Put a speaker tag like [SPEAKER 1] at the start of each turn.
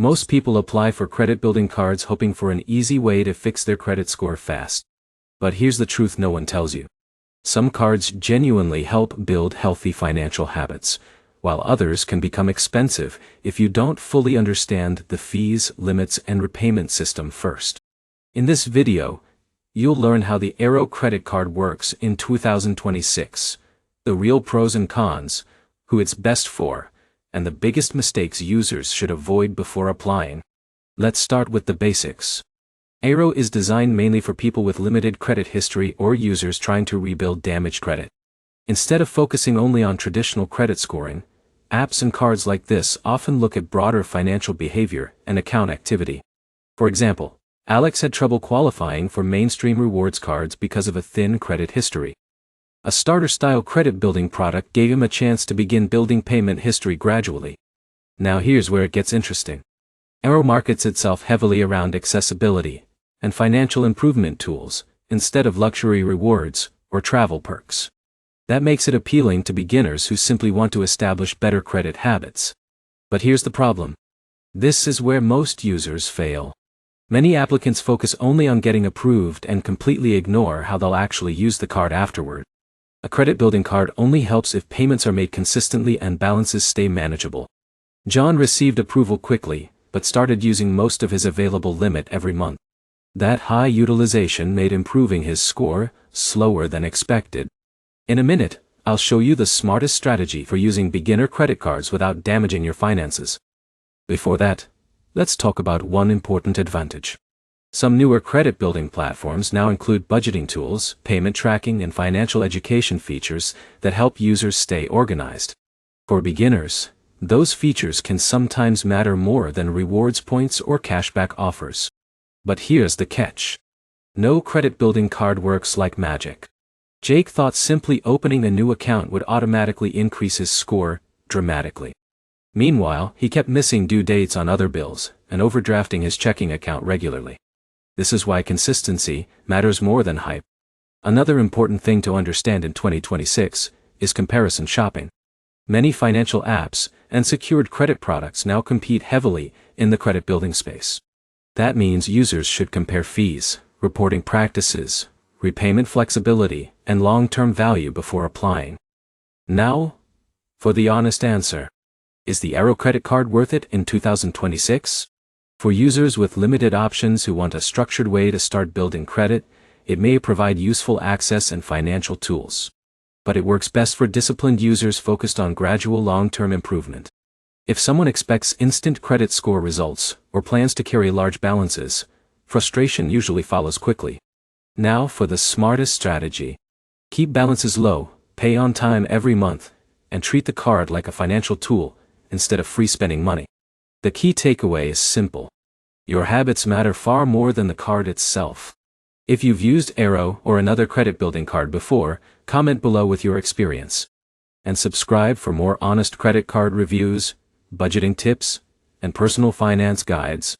[SPEAKER 1] Most people apply for credit-building cards hoping for an easy way to fix their credit score fast. But here's the truth no one tells you. Some cards genuinely help build healthy financial habits, while others can become expensive if you don't fully understand the fees, limits, and repayment system first. In this video, you'll learn how the Arro credit card works in 2026, the real pros and cons, who it's best for, and the biggest mistakes users should avoid before applying. Let's start with the basics. Arro is designed mainly for people with limited credit history or users trying to rebuild damaged credit. Instead of focusing only on traditional credit scoring, apps and cards like this often look at broader financial behavior and account activity. For example, Alex had trouble qualifying for mainstream rewards cards because of a thin credit history. A starter-style credit-building product gave him a chance to begin building payment history gradually. Now here's where it gets interesting. Arro markets itself heavily around accessibility and financial improvement tools, instead of luxury rewards or travel perks. That makes it appealing to beginners who simply want to establish better credit habits. But here's the problem. This is where most users fail. Many applicants focus only on getting approved and completely ignore how they'll actually use the card afterward. A credit-building card only helps if payments are made consistently and balances stay manageable. John received approval quickly, but started using most of his available limit every month. That high utilization made improving his score slower than expected. In a minute, I'll show you the smartest strategy for using beginner credit cards without damaging your finances. Before that, let's talk about one important advantage. Some newer credit-building platforms now include budgeting tools, payment tracking, and financial education features that help users stay organized. For beginners, those features can sometimes matter more than rewards points or cashback offers. But here's the catch. No credit-building card works like magic. Jake thought simply opening a new account would automatically increase his score dramatically. Meanwhile, he kept missing due dates on other bills and overdrafting his checking account regularly. This is why consistency matters more than hype. Another important thing to understand in 2026 is comparison shopping. Many financial apps and secured credit products now compete heavily in the credit-building space. That means users should compare fees, reporting practices, repayment flexibility, and long-term value before applying. Now, for the honest answer. Is the Arro credit card worth it in 2026? For users with limited options who want a structured way to start building credit, it may provide useful access and financial tools. But it works best for disciplined users focused on gradual long-term improvement. If someone expects instant credit score results or plans to carry large balances, frustration usually follows quickly. Now for the smartest strategy. Keep balances low, pay on time every month, and treat the card like a financial tool instead of free spending money. The key takeaway is simple. Your habits matter far more than the card itself. If you've used Arro or another credit-building card before, comment below with your experience. And subscribe for more honest credit card reviews, budgeting tips, and personal finance guides.